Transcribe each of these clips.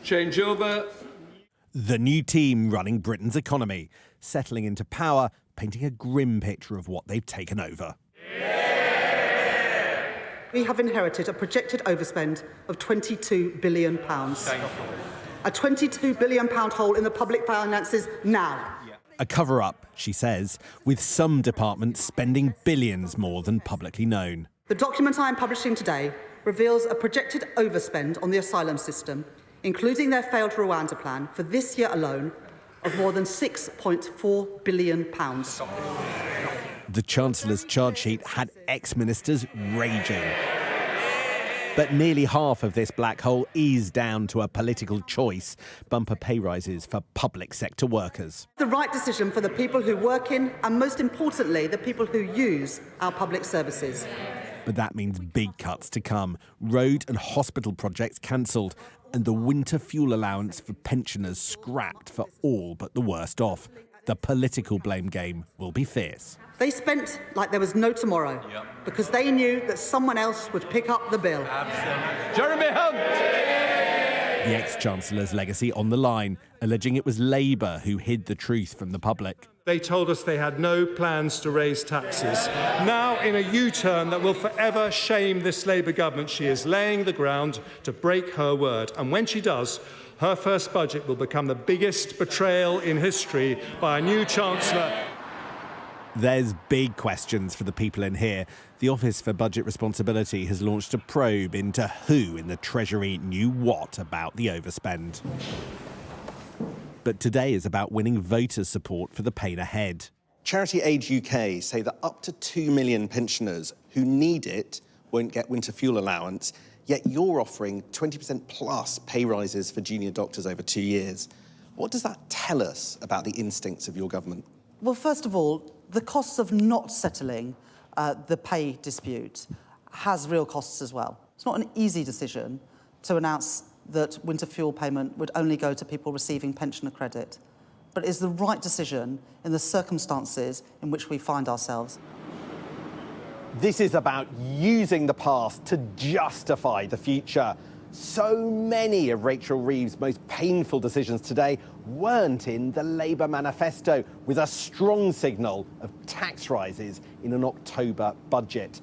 Changeover. The new team running Britain's economy, settling into power, painting a grim picture of what they've taken over. We have inherited a projected overspend of £22 billion. A £22 billion hole in the public finances now. A cover-up, she says, with some departments spending billions more than publicly known. The document I am publishing today reveals a projected overspend on the asylum system, including their failed Rwanda plan, for this year alone, of more than £6.4 billion. The Chancellor's charge sheet had ex-ministers raging. But nearly half of this black hole is down to a political choice: bumper pay rises for public sector workers. The right decision for the people who work in, and most importantly, the people who use our public services. But that means big cuts to come. Road and hospital projects cancelled, and the winter fuel allowance for pensioners scrapped for all but the worst off. The political blame game will be fierce. They spent like there was no tomorrow, because they knew that someone else would pick up the bill. Jeremy Hunt! The ex-Chancellor's legacy on the line, alleging it was Labour who hid the truth from the public. They told us they had no plans to raise taxes. Now, in a U-turn that will forever shame this Labour government, she is laying the ground to break her word. And when she does, her first budget will become the biggest betrayal in history by a new Chancellor. There's big questions for the people in here. The Office for Budget Responsibility has launched a probe into who in the Treasury knew what about the overspend. But today is about winning voters' support for the pain ahead. Charity Aid UK say that up to 2 million pensioners who need it won't get winter fuel allowance, yet you're offering 20% plus pay rises for junior doctors over 2 years. What does that tell us about the instincts of your government? Well, first of all, the costs of not settling the pay dispute has real costs as well. It's not an easy decision to announce that winter fuel payment would only go to people receiving pensioner credit, but it is the right decision in the circumstances in which we find ourselves. This is about using the past to justify the future. So many of Rachel Reeves' most painful decisions today weren't in the Labour manifesto, with a strong signal of tax rises in an October budget.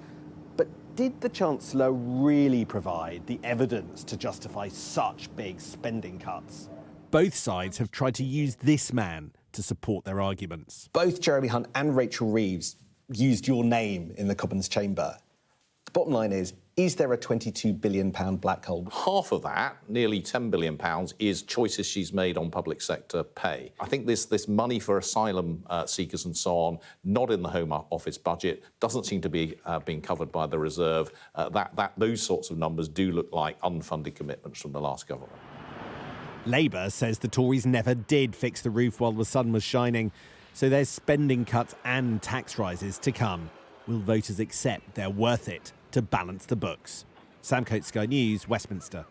But did the Chancellor really provide the evidence to justify such big spending cuts? Both sides have tried to use this man to support their arguments. Both Jeremy Hunt and Rachel Reeves used your name in the Commons chamber. The bottom line is there a £22 billion black hole? Half of that, nearly £10 billion, is choices she's made on public sector pay. I think this money for asylum seekers and so on, not in the Home Office budget, doesn't seem to be being covered by the reserve. Those sorts of numbers do look like unfunded commitments from the last government. Labour says the Tories never did fix the roof while the sun was shining, so there's spending cuts and tax rises to come. Will voters accept they're worth it to balance the books? Sam Coates, Sky News, Westminster.